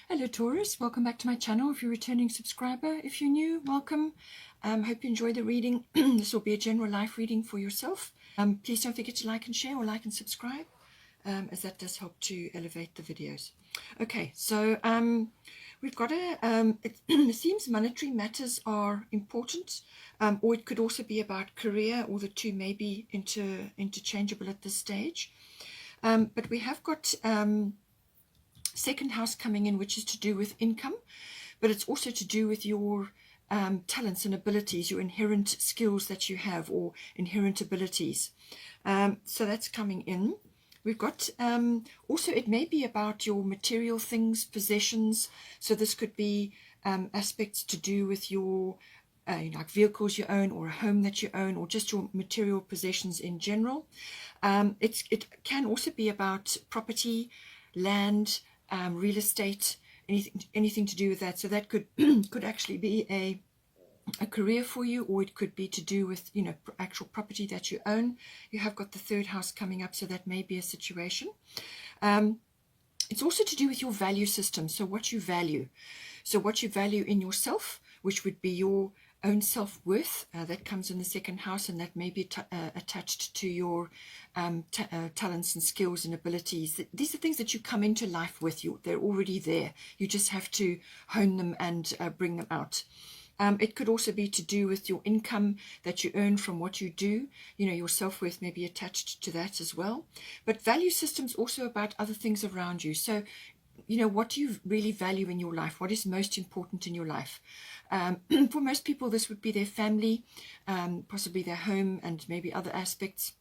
Hello Taurus, welcome back to my channel. If you're a returning subscriber, if you're new, welcome. Hope you enjoy the reading. This will be a general life reading for yourself. Please don't forget to like and share, or like and subscribe, as that does help to elevate the videos. Okay, so we've got it seems monetary matters are important, or it could also be about career, or the two may be interchangeable at this stage. But we have got second house coming in, which is to do with income, but it's also to do with your talents and abilities, your inherent skills that you have, or inherent abilities. So that's coming in. We've got also, it may be about your material things, possessions. So this could be aspects to do with your like vehicles you own, or a home that you own, or just your material possessions in general. It can also be about property, land, real estate, anything to do with that. So that could could actually be a career for you, or it could be to do with, you know, actual property that you own. You have got the third house coming up, so that may be a situation. It's also to do with your value system, so what you value. So what you value in yourself, which would be your own self-worth, that comes in the second house, and that may be attached to your talents and skills and abilities. These are things that you come into life with. They're already there. You just have to hone them and bring them out. It could also be to do with your income that you earn from what you do. You know, your self-worth may be attached to that as well. But value systems also about other things around you. So, you know, what do you really value in your life? What is most important in your life? For most people, this would be their family, possibly their home, and maybe other aspects.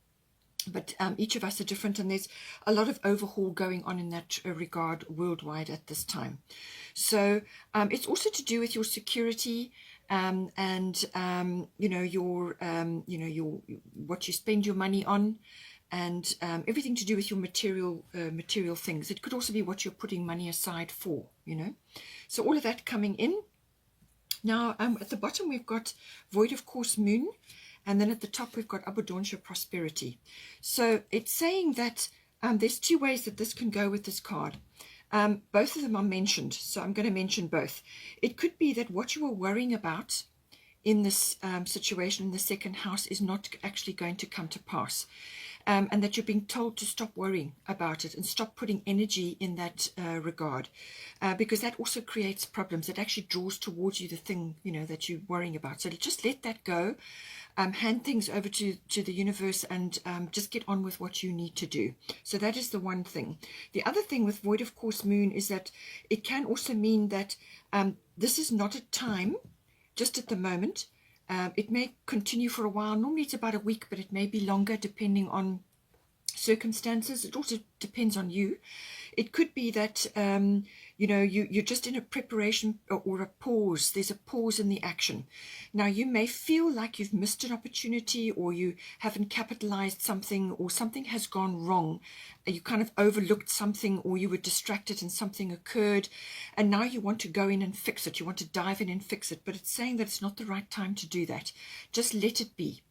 But each of us are different, and there's a lot of overhaul going on in that regard worldwide at this time. So it's also to do with your security, and you know, your what you spend your money on, and everything to do with your material things. It could also be what you're putting money aside for, you know. So all of that coming in. Now at the bottom we've got void of course moon, and then at the top we've got abundancia, prosperity. So it's saying that there's two ways that this can go with this card. Both of them are mentioned, so I'm going to mention both. It could be that what you were worrying about in this situation in the second house is not actually going to come to pass, and that you're being told to stop worrying about it and stop putting energy in that regard, because that also creates problems. It actually draws towards you the thing, you know, that you're worrying about. So just let that go, hand things over to the universe, and just get on with what you need to do. So that is the one thing. The other thing with void of course moon is that it can also mean that this is not a time just at the moment. It may continue for a while. Normally it's about a week, but it may be longer depending on circumstances. It also depends on you. It could be that you know, you're just in a preparation or a pause. There's a pause in the action. Now you may feel like you've missed an opportunity, or you haven't capitalized something, or something has gone wrong. You kind of overlooked something, or you were distracted and something occurred, and now you want to go in and fix it. You want to dive in and fix it, but it's saying that it's not the right time to do that. Just let it be.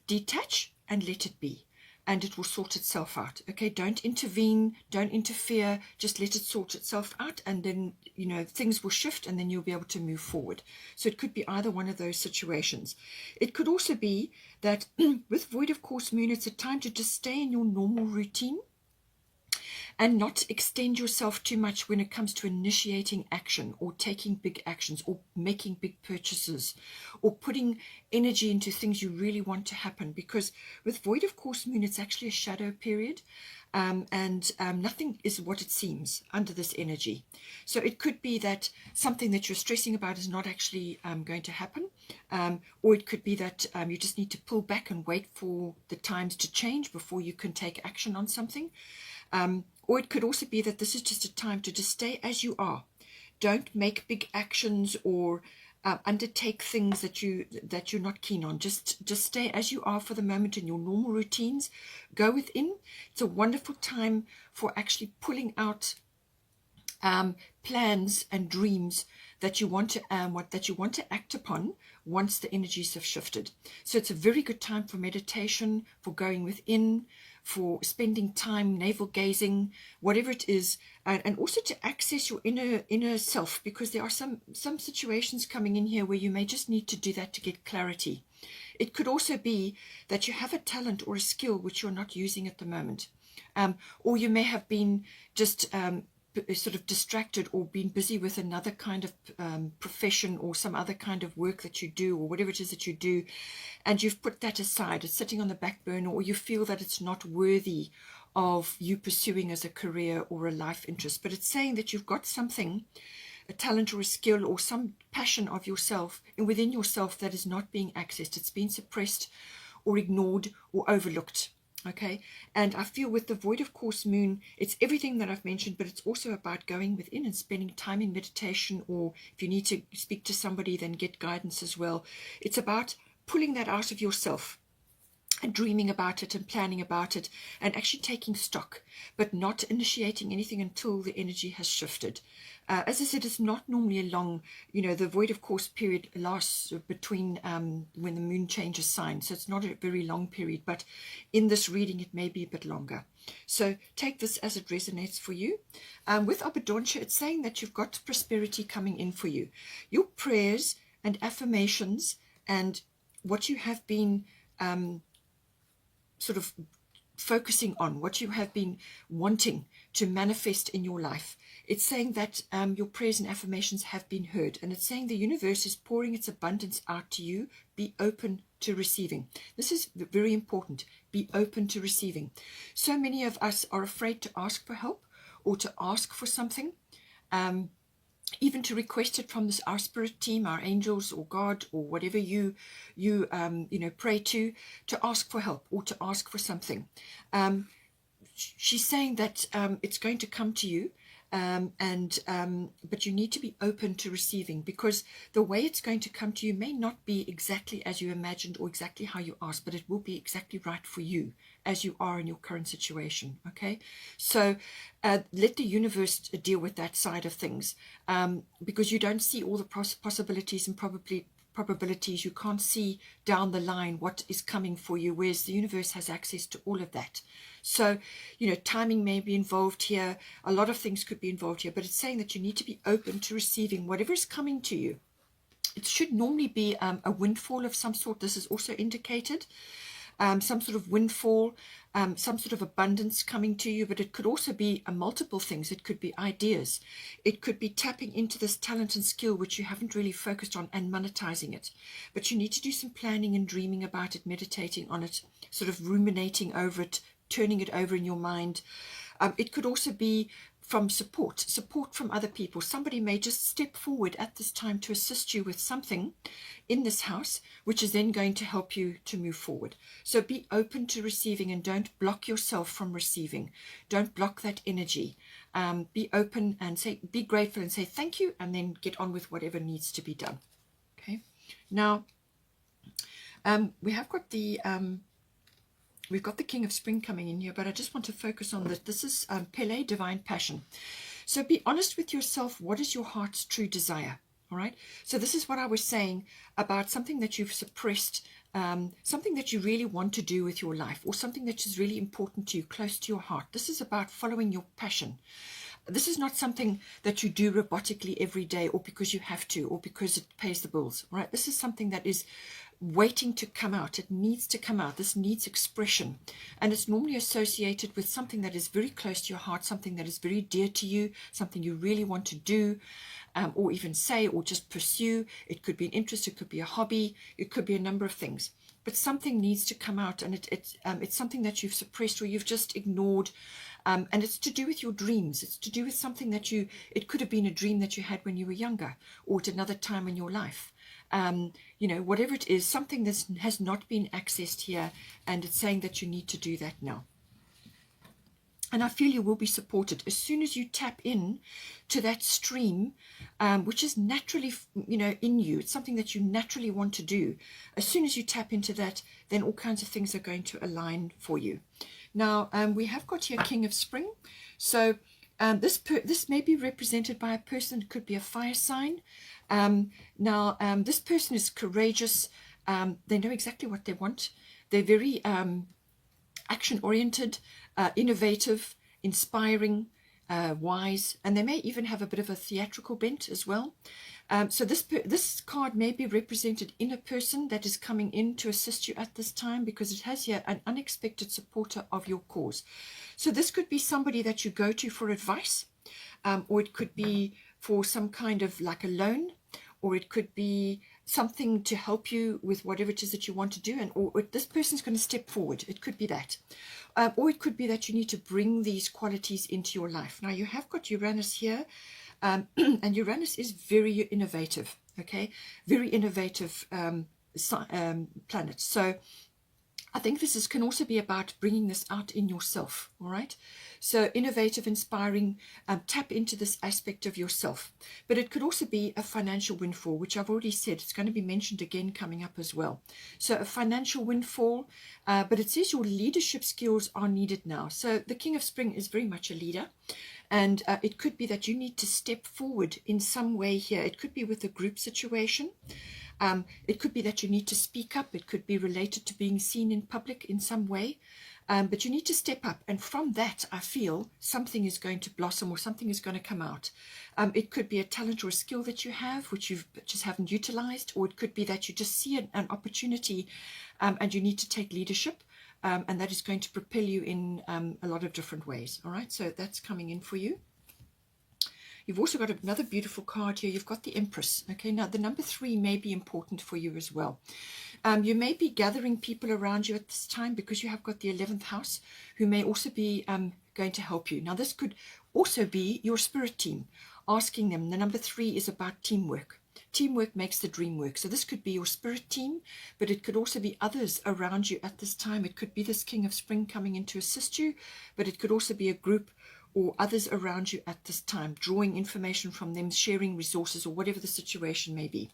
Detach and let it be, and it will sort itself out. Okay, don't intervene, don't interfere, just let it sort itself out, and then, you know, things will shift, and then you'll be able to move forward. So it could be either one of those situations. It could also be that with void of course moon, it's a time to just stay in your normal routine and not extend yourself too much when it comes to initiating action, or taking big actions, or making big purchases, or putting energy into things you really want to happen. Because with void of course moon, it's actually a shadow period, and nothing is what it seems under this energy. So it could be that something that you're stressing about is not actually going to happen, or it could be that you just need to pull back and wait for the times to change before you can take action on something. Or it could also be that this is just a time to just stay as you are. Don't make big actions, or undertake things that you're not keen on. Just stay as you are for the moment in your normal routines. Go within. It's a wonderful time for actually pulling out plans and dreams that you want to act upon once the energies have shifted. So it's a very good time for meditation, for going within, for spending time navel gazing, whatever it is, and also to access your inner self, because there are some situations coming in here where you may just need to do that to get clarity. It could also be that you have a talent or a skill which you're not using at the moment, or you may have been just sort of distracted or been busy with another kind of profession or some other kind of work that you do, or whatever it is that you do, and you've put that aside. It's sitting on the back burner, or you feel that it's not worthy of you pursuing as a career or a life interest. But it's saying that you've got something, a talent or a skill or some passion of yourself and within yourself that is not being accessed. It's been suppressed or ignored or overlooked. Okay, and I feel with the void of course moon, it's everything that I've mentioned, but it's also about going within and spending time in meditation, or if you need to speak to somebody, then get guidance as well. It's about pulling that out of yourself and dreaming about it and planning about it and actually taking stock, but not initiating anything until the energy has shifted. As I said, it's not normally a long, the void of course period lasts between when the moon changes sign, so it's not a very long period, but in this reading it may be a bit longer. So take this as it resonates for you. With Abundance, it's saying that you've got prosperity coming in for you. Your prayers and affirmations and what you have been sort of focusing on, what you have been wanting to manifest in your life. It's saying that your prayers and affirmations have been heard, and it's saying the universe is pouring its abundance out to you. Be open to receiving. This is very important. Be open to receiving. So many of us are afraid to ask for help or to ask for something, even to request it from our spirit team, our angels or God or whatever you pray to ask for help or to ask for something. She's saying that it's going to come to you, but you need to be open to receiving, because the way it's going to come to you may not be exactly as you imagined or exactly how you asked, but it will be exactly right for you as you are in your current situation. Okay, so let the universe deal with that side of things, because you don't see all the possibilities and probabilities. You can't see down the line what is coming for you, whereas the universe has access to all of that. So, timing may be involved here. A lot of things could be involved here, but it's saying that you need to be open to receiving whatever is coming to you. It should normally be a windfall of some sort. This is also indicated. Some sort of windfall, some sort of abundance coming to you, but it could also be multiple things. It could be ideas. It could be tapping into this talent and skill which you haven't really focused on and monetizing it. But you need to do some planning and dreaming about it, meditating on it, sort of ruminating over it, turning it over in your mind. It could also be from support from other people. Somebody may just step forward at this time to assist you with something in this house, which is then going to help you to move forward. So be open to receiving and don't block yourself from receiving. Don't block that energy. Be open and be grateful and say thank you, and then get on with whatever needs to be done. Okay. Now, we have got the we've got the King of Spring coming in here, but I just want to focus on this. This is Pele, Divine Passion. So be honest with yourself. What is your heart's true desire? All right. So this is what I was saying about something that you've suppressed, something that you really want to do with your life, or something that is really important to you, close to your heart. This is about following your passion. This is not something that you do robotically every day, or because you have to, or because it pays the bills. Right. This is something that is waiting to come out. It needs to come out. This needs expression, and it's normally associated with something that is very close to your heart, something that is very dear to you, something you really want to do, or even say, or just pursue. It could be an interest, it could be a hobby, it could be a number of things, but something needs to come out, and it's something that you've suppressed or you've just ignored, and it's to do with your dreams. It's to do with something that it could have been a dream that you had when you were younger, or at another time in your life. Whatever it is, something that has not been accessed here, and it's saying that you need to do that now. And I feel you will be supported as soon as you tap in to that stream, which is naturally, in you. It's something that you naturally want to do. As soon as you tap into that, then all kinds of things are going to align for you. Now, we have got here King of Spring. So this may be represented by a person. It could be a fire sign. This person is courageous. They know exactly what they want. They're very action-oriented, innovative, inspiring, wise, and they may even have a bit of a theatrical bent as well. So this card may be represented in a person that is coming in to assist you at this time, because it has here an unexpected supporter of your cause. So this could be somebody that you go to for advice, or it could be for some kind of like a loan, or it could be something to help you with whatever it is that you want to do, and or this person's going to step forward. It could be that. Or it could be that you need to bring these qualities into your life. Now, you have got Uranus here, and Uranus is very innovative, okay? Very innovative planet. So I think this can also be about bringing this out in yourself, all right? So innovative, inspiring, tap into this aspect of yourself. But it could also be a financial windfall, which I've already said. It's going to be mentioned again coming up as well. So a financial windfall, but it says your leadership skills are needed now. So the King of Spring is very much a leader. And it could be that you need to step forward in some way here. It could be with a group situation. It could be that you need to speak up. It could be related to being seen in public in some way. But you need to step up. And from that, I feel something is going to blossom, or something is going to come out. It could be a talent or a skill that you have, which you just haven't utilized. Or it could be that you just see an opportunity and you need to take leadership. And that is going to propel you in a lot of different ways. All right, so that's coming in for you. You've also got another beautiful card here. You've got the Empress. Okay, now the number 3 may be important for you as well. You may be gathering people around you at this time, because you have got the 11th house, who may also be going to help you. Now, this could also be your spirit team, asking them. The number 3 is about teamwork. Teamwork makes the dream work. So this could be your spirit team, but it could also be others around you at this time. It could be this King of Spring coming in to assist you, but it could also be a group or others around you at this time, drawing information from them, sharing resources, or whatever the situation may be.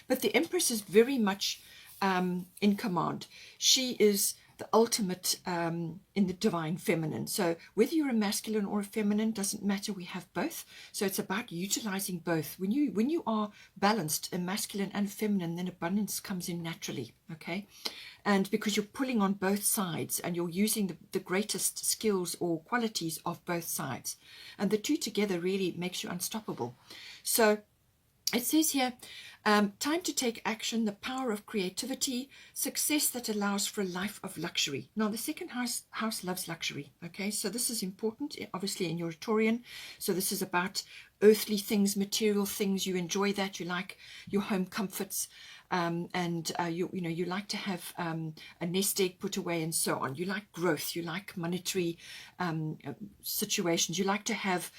But the Empress is very much in command. She is the ultimate in the divine feminine. So whether you're a masculine or a feminine doesn't matter. We have both. So it's about utilizing both. When you are balanced, a masculine and feminine, then abundance comes in naturally. Okay, and because you're pulling on both sides and you're using the greatest skills or qualities of both sides, and the two together really makes you unstoppable. So it says here, time to take action, the power of creativity, success that allows for a life of luxury. Now, the second house loves luxury, okay? So this is important, obviously, in your Taurian. So this is about earthly things, material things. You enjoy that. You like your home comforts. And you like to have a nest egg put away and so on. You like growth. You like monetary situations. You like to have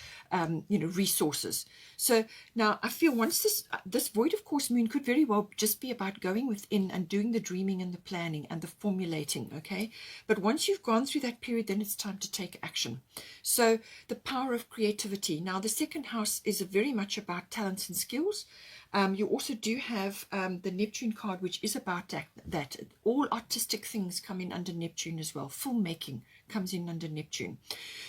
resources. So now I feel once this void of course moon could very well just be about going within and doing the dreaming and the planning and the formulating. Okay, but once you've gone through that period, then it's time to take action. So the power of creativity. Now the second house is very much about talents and skills. You also do have the Neptune card, which is about that. All artistic things come in under Neptune as well. Filmmaking comes in under Neptune.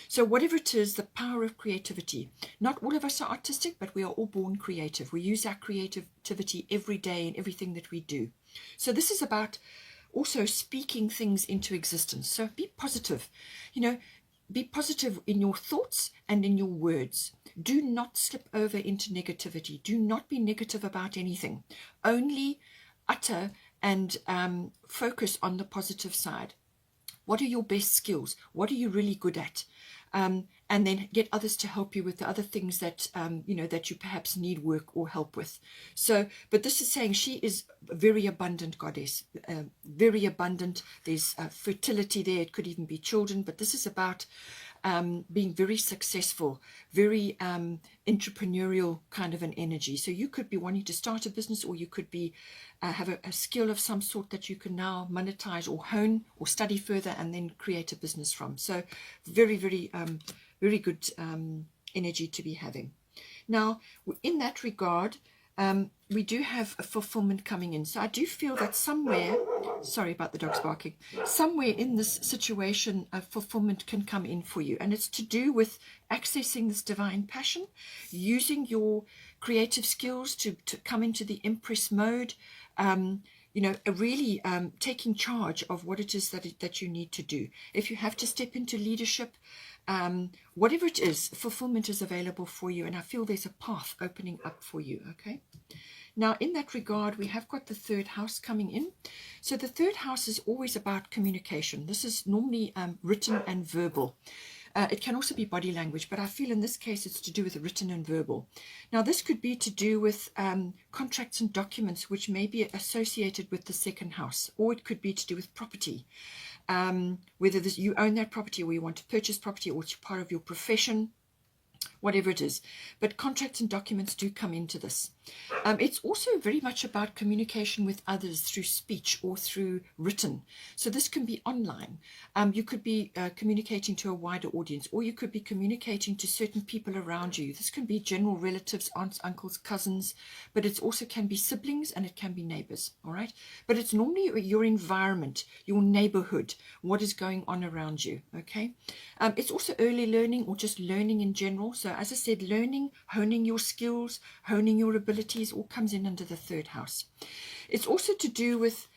So whatever it is, the power of creativity. Not all of us are artistic, but we are all born creative. We use our creativity every day in everything that we do. So this is about also speaking things into existence. So be positive. Be positive in your thoughts and in your words. Do not slip over into negativity. Do not be negative about anything. Only utter and focus on the positive side. What are your best skills? What are you really good at? And then get others to help you with the other things that that you perhaps need work or help with. So, but this is saying she is a very abundant goddess, very abundant. There's fertility there. It could even be children, but this is about being very successful, very entrepreneurial kind of an energy. So you could be wanting to start a business, or you could be have a skill of some sort that you can now monetize or hone or study further and then create a business from. So very, very, very good energy to be having. Now, in that regard, we do have a fulfillment coming in. So I do feel that somewhere, sorry about the dogs barking, somewhere in this situation, a fulfillment can come in for you. And it's to do with accessing this divine passion, using your creative skills to come into the Empress mode, really taking charge of what it is that you need to do. If you have to step into leadership, whatever it is, fulfillment is available for you. And I feel there's a path opening up for you, okay? Now, in that regard, we have got the third house coming in. So the third house is always about communication. This is normally written and verbal. It can also be body language, but I feel in this case it's to do with written and verbal. Now, this could be to do with contracts and documents which may be associated with the second house, or it could be to do with property. Whether you own that property or you want to purchase property or it's part of your profession, whatever it is. But contracts and documents do come into this. It's also very much about communication with others through speech or through written. So this can be online. You could be communicating to a wider audience, or you could be communicating to certain people around you. This can be general relatives, aunts, uncles, cousins, but it also can be siblings and it can be neighbors, all right? But it's normally your environment, your neighborhood, what is going on around you, okay? It's also early learning or just learning in general. So as I said, learning, honing your skills, honing your abilities, all comes in under the third house. It's also to do with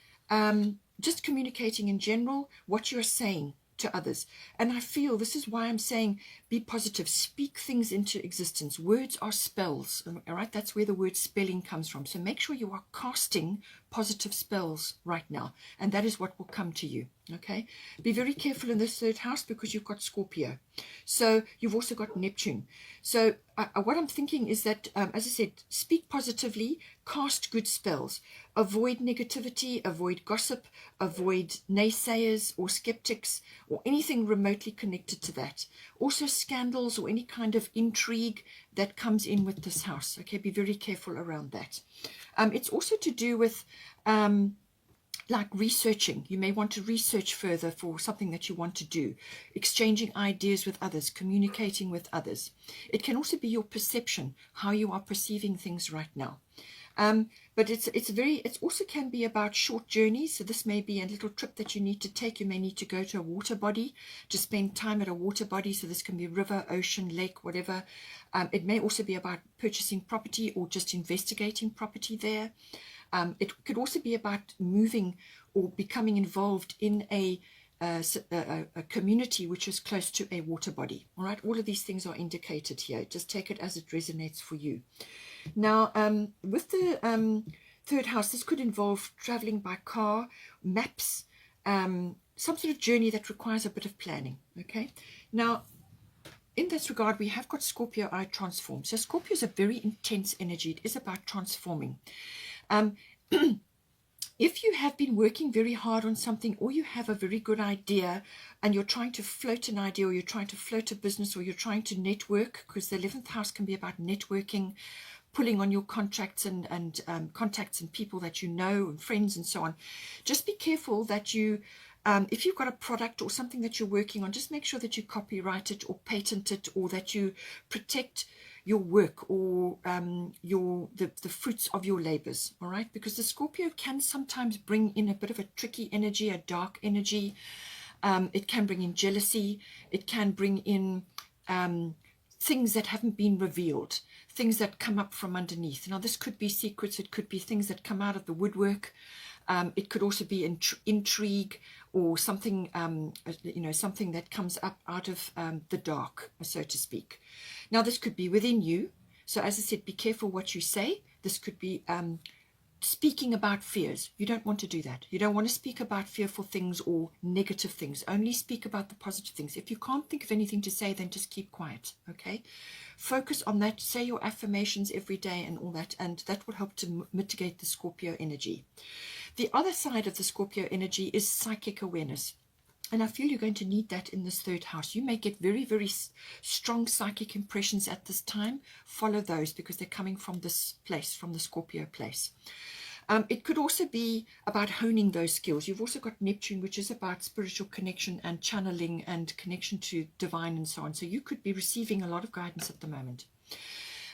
just communicating in general, what you're saying to others. And I feel this is why I'm saying be positive, speak things into existence. Words are spells, all right? That's where the word spelling comes from. So make sure you are casting positive spells right now, and that is what will come to you, okay? Be very careful in this third house because you've got Scorpio. So you've also got Neptune. So what I'm thinking is that, as I said, speak positively, cast good spells, avoid negativity, avoid gossip, avoid naysayers or skeptics or anything remotely connected to that. Also scandals or any kind of intrigue that comes in with this house, okay? Be very careful around that. It's also to do with like researching. You may want to research further for something that you want to do, exchanging ideas with others, communicating with others. It can also be your perception, how you are perceiving things right now. But it also can be about short journeys. So this may be a little trip that you need to take. You may need to go to a water body to spend time at a water body. So this can be river, ocean, lake, whatever. It may also be about purchasing property or just investigating property there. It could also be about moving or becoming involved in a community which is close to a water body. All right, all of these things are indicated here. Just take it as it resonates for you. Now, with the third house, this could involve traveling by car, maps, some sort of journey that requires a bit of planning. Okay. Now, in this regard, we have got Scorpio I transform. So Scorpio is a very intense energy. It is about transforming. If you have been working very hard on something, or you have a very good idea and you're trying to float an idea, or you're trying to float a business, or you're trying to network, because the 11th house can be about networking, pulling on your contracts and contacts and people that you know and friends and so on. Just be careful that you, if you've got a product or something that you're working on, just make sure that you copyright it or patent it, or that you protect your work or the fruits of your labors, all right? Because the Scorpio can sometimes bring in a bit of a tricky energy, a dark energy. It can bring in jealousy. It can bring in things that haven't been revealed, things that come up from underneath. Now, this could be secrets. It could be things that come out of the woodwork. It could also be intrigue or something, something that comes up out of the dark, so to speak. Now, this could be within you. So, as I said, be careful what you say. This could be speaking about fears. You don't want to do that. You don't want to speak about fearful things or negative things. Only speak about the positive things. If you can't think of anything to say, then just keep quiet, okay? Focus on that. Say your affirmations every day and all that, and that will help to mitigate the Scorpio energy. The other side of the Scorpio energy is psychic awareness. And I feel you're going to need that in this third house. You may get very, very strong psychic impressions at this time. Follow those because they're coming from this place, from the Scorpio place. It could also be about honing those skills. You've also got Neptune, which is about spiritual connection and channeling and connection to divine and so on. So you could be receiving a lot of guidance at the moment.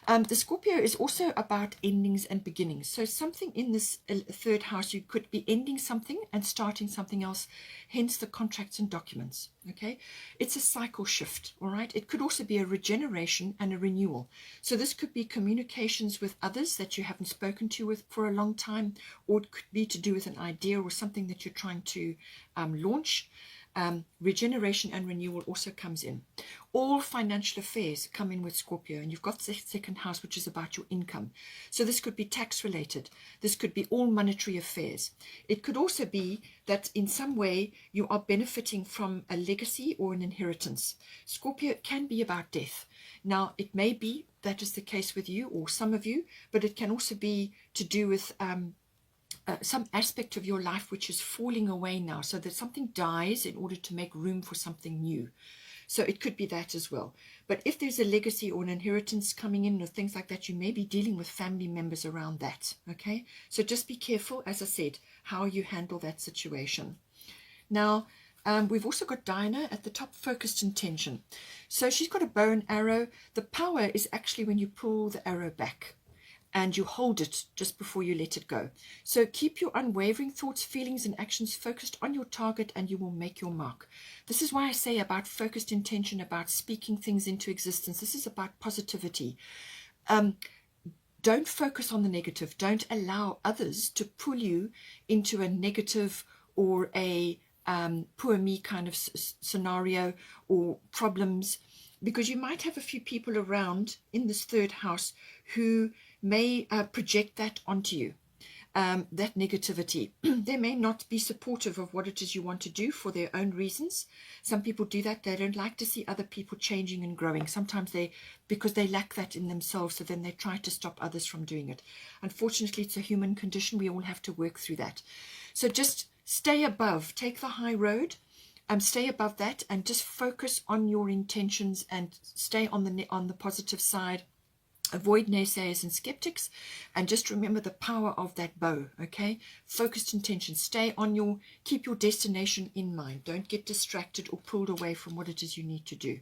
The Scorpio is also about endings and beginnings. So something in this third house, you could be ending something and starting something else, hence the contracts and documents. Okay, it's a cycle shift. All right, it could also be a regeneration and a renewal. So this could be communications with others that you haven't spoken to with for a long time, or it could be to do with an idea or something that you're trying to launch. Regeneration and renewal also comes in. All financial affairs come in with Scorpio, and you've got the second house, which is about your income. So this could be tax related. This could be all monetary affairs. It could also be that in some way you are benefiting from a legacy or an inheritance. Scorpio can be about death. Now, it may be that is the case with you or some of you, but it can also be to do with some aspect of your life which is falling away now, so that something dies in order to make room for something new. So it could be that as well. But if there's a legacy or an inheritance coming in or things like that, you may be dealing with family members around that. Okay, so just be careful, as I said, how you handle that situation. Now, we've also got Dinah at the top, focused intention. So she's got a bow and arrow. The power is actually when you pull the arrow back and you hold it just before you let it go. So keep your unwavering thoughts, feelings, and actions focused on your target, and you will make your mark. This is why I say about focused intention, about speaking things into existence. This is about positivity. Don't focus on the negative. Don't allow others to pull you into a negative or a poor me kind of scenario or problems, because you might have a few people around in this third house who may project that onto you, that negativity. They may not be supportive of what it is you want to do for their own reasons. Some people do that. They don't like to see other people changing and growing. Sometimes because they lack that in themselves, so then they try to stop others from doing it. Unfortunately, it's a human condition. We all have to work through that. So just stay above, take the high road, stay above that, and just focus on your intentions and stay on the positive side. Avoid naysayers and skeptics, and just remember the power of that bow. Okay, focused intention. Stay on keep your destination in mind. Don't get distracted or pulled away from what it is you need to do.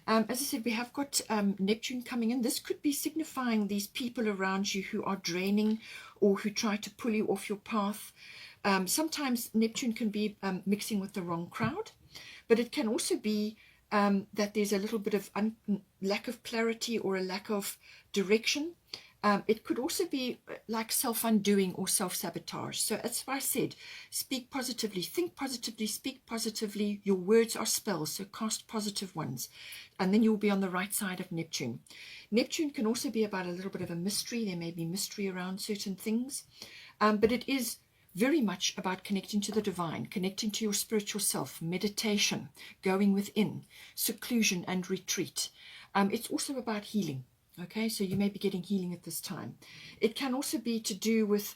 As I said, we have got Neptune coming in. This could be signifying these people around you who are draining or who try to pull you off your path. Sometimes Neptune can be mixing with the wrong crowd, but it can also be that there's a little bit of lack of clarity or a lack of direction. It could also be like self-undoing or self-sabotage. So that's why I said, speak positively, think positively, speak positively. Your words are spells, so cast positive ones, and then you'll be on the right side of Neptune. Neptune can also be about a little bit of a mystery. There may be mystery around certain things, but it is very much about connecting to the divine, connecting to your spiritual self, meditation, going within, seclusion and retreat. It's also about healing. Okay, so you may be getting healing at this time. It can also be to do with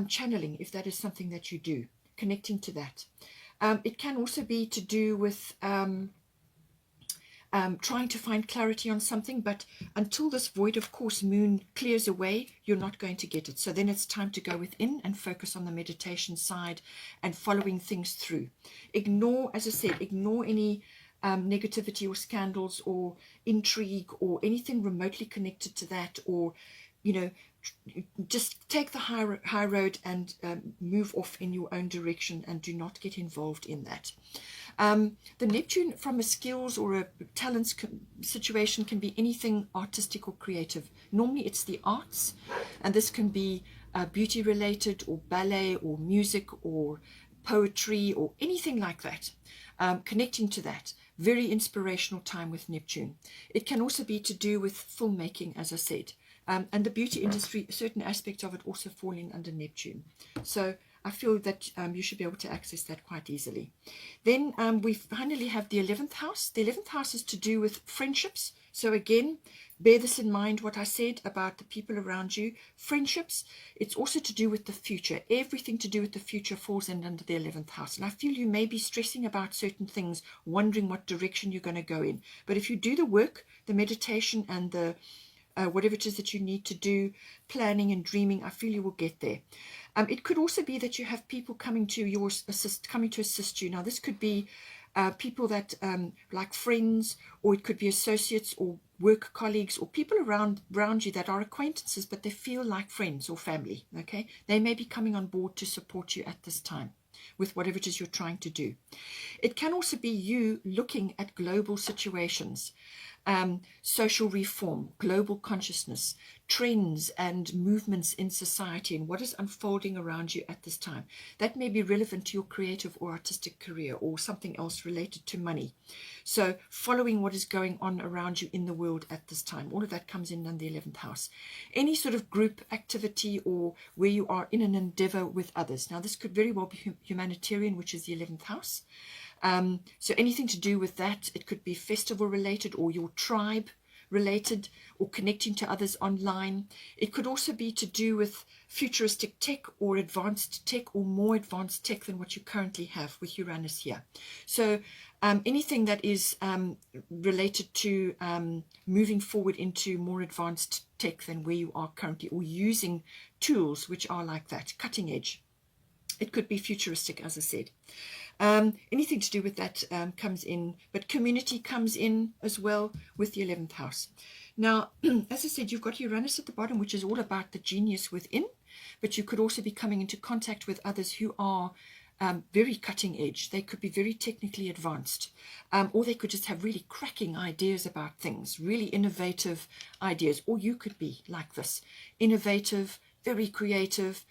channeling, if that is something that you do, connecting to that. It can also be to do with trying to find clarity on something, but until this void of course moon clears away, you're not going to get it. So then it's time to go within and focus on the meditation side and following things through. Ignore, as I said, ignore any negativity or scandals or intrigue or anything remotely connected to that, or just take the high road and move off in your own direction and do not get involved in that. The Neptune from a skills or a talents situation can be anything artistic or creative. Normally it's the arts, and this can be beauty related or ballet or music or poetry or anything like that. Connecting to that. Very inspirational time with Neptune. It can also be to do with filmmaking, as I said. And the beauty industry, certain aspects of it also fall in under Neptune. So I feel that you should be able to access that quite easily. Then we finally have the 11th house. The 11th house is to do with friendships. So again, bear this in mind, what I said about the people around you. Friendships, it's also to do with the future. Everything to do with the future falls in under the 11th house. And I feel you may be stressing about certain things, wondering what direction you're going to go in. But if you do the work, the meditation and the whatever it is that you need to do, planning and dreaming, I feel you will get there. It could also be that you have people coming to assist you. Now, this could be people that like friends, or it could be associates or work colleagues or people around you that are acquaintances, but they feel like friends or family, okay? They may be coming on board to support you at this time with whatever it is you're trying to do. It can also be you looking at global situations, social reform, global consciousness, trends and movements in society, and what is unfolding around you at this time. That may be relevant to your creative or artistic career or something else related to money. So following what is going on around you in the world at this time, all of that comes in the 11th house. Any sort of group activity or where you are in an endeavor with others. Now this could very well be humanitarian, which is the 11th house. So anything to do with that, it could be festival related or your tribe related or connecting to others online. It could also be to do with futuristic tech or advanced tech or more advanced tech than what you currently have with Uranus here. So anything that is related to moving forward into more advanced tech than where you are currently, or using tools which are like that, cutting edge. It could be futuristic, as I said. Anything to do with that comes in, but community comes in as well with the 11th house. Now, as I said, you've got Uranus at the bottom, which is all about the genius within, but you could also be coming into contact with others who are very cutting edge. They could be very technically advanced, or they could just have really cracking ideas about things, really innovative ideas, or you could be like this, innovative, very creative,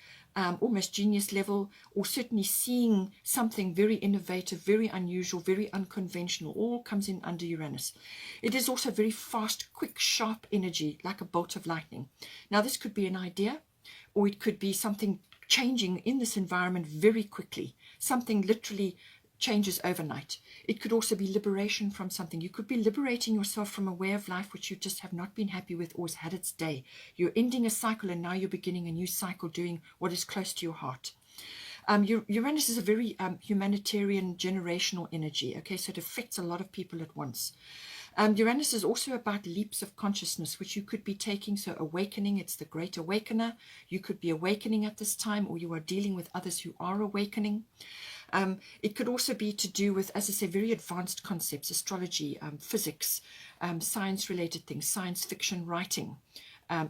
almost genius level, or certainly seeing something very innovative, very unusual, very unconventional, all comes in under Uranus. It is also very fast, quick, sharp energy, like a bolt of lightning. Now this could be an idea, or it could be something changing in this environment very quickly, something literally changes overnight. It could also be liberation from something. You could be liberating yourself from a way of life which you just have not been happy with or has had its day. You're ending a cycle and now you're beginning a new cycle, doing what is close to your heart. Uranus is a very humanitarian, generational energy, okay, so it affects a lot of people at once. Uranus is also about leaps of consciousness, which you could be taking. So awakening, it's the great awakener. You could be awakening at this time, or you are dealing with others who are awakening. It could also be to do with, as I say, very advanced concepts, astrology, physics, science-related things, science fiction writing,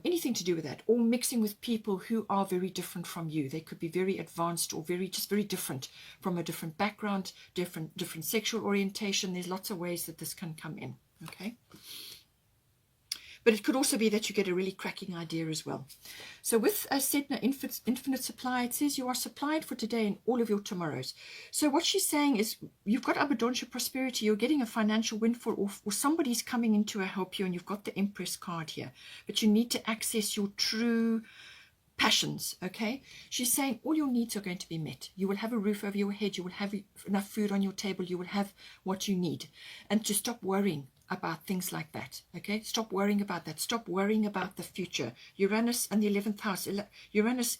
anything to do with that, or mixing with people who are very different from you. They could be very advanced or very different from a different background, different sexual orientation. There's lots of ways that this can come in, okay? But it could also be that you get a really cracking idea as well. So with a Sedna infinite supply, it says you are supplied for today and all of your tomorrows. So what she's saying is you've got abundant prosperity, you're getting a financial windfall, or somebody's coming in to help you, and you've got the Empress card here. But you need to access your true passions, okay? She's saying all your needs are going to be met. You will have a roof over your head, you will have enough food on your table, you will have what you need. And to stop worrying about things like that, okay? Stop worrying about that. Stop worrying about the future. Uranus and the 11th house. Uranus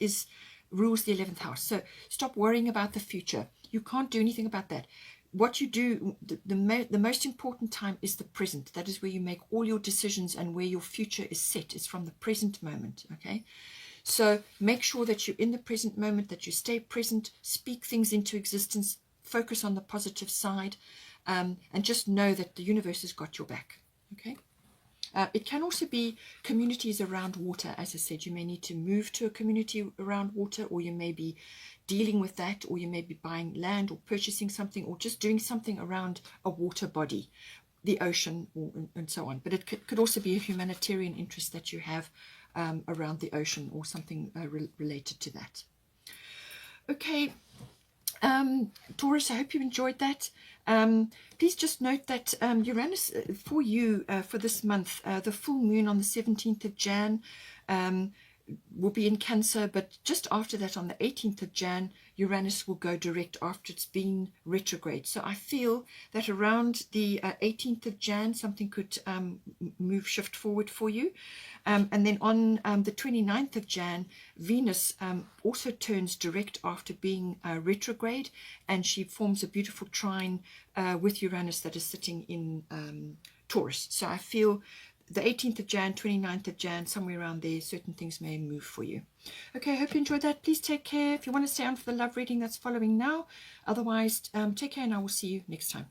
rules the 11th house. So stop worrying about the future. You can't do anything about that. What you do, the most important time is the present. That is where you make all your decisions and where your future is set. It's from the present moment, okay? So make sure that you're in the present moment, that you stay present, speak things into existence, focus on the positive side, and just know that the universe has got your back, okay? It can also be communities around water. As I said, you may need to move to a community around water, or you may be dealing with that, or you may be buying land or purchasing something, or just doing something around a water body, the ocean, and so on. But it could also be a humanitarian interest that you have around the ocean, or something related to that. Okay, Taurus, I hope you enjoyed that. Please just note that Uranus for you for this month, the full moon on the 17th of Jan will be in Cancer, but just after that, on the 18th of Jan, Uranus will go direct after it's been retrograde. So I feel that around the 18th of Jan, something could shift forward for you. And then on the 29th of Jan, Venus also turns direct after being retrograde, and she forms a beautiful trine with Uranus that is sitting in Taurus. So I feel the 18th of Jan, 29th of Jan, somewhere around there, certain things may move for you. Okay, I hope you enjoyed that. Please take care. If you want to stay on for the love reading that's following now, otherwise take care, and I will see you next time.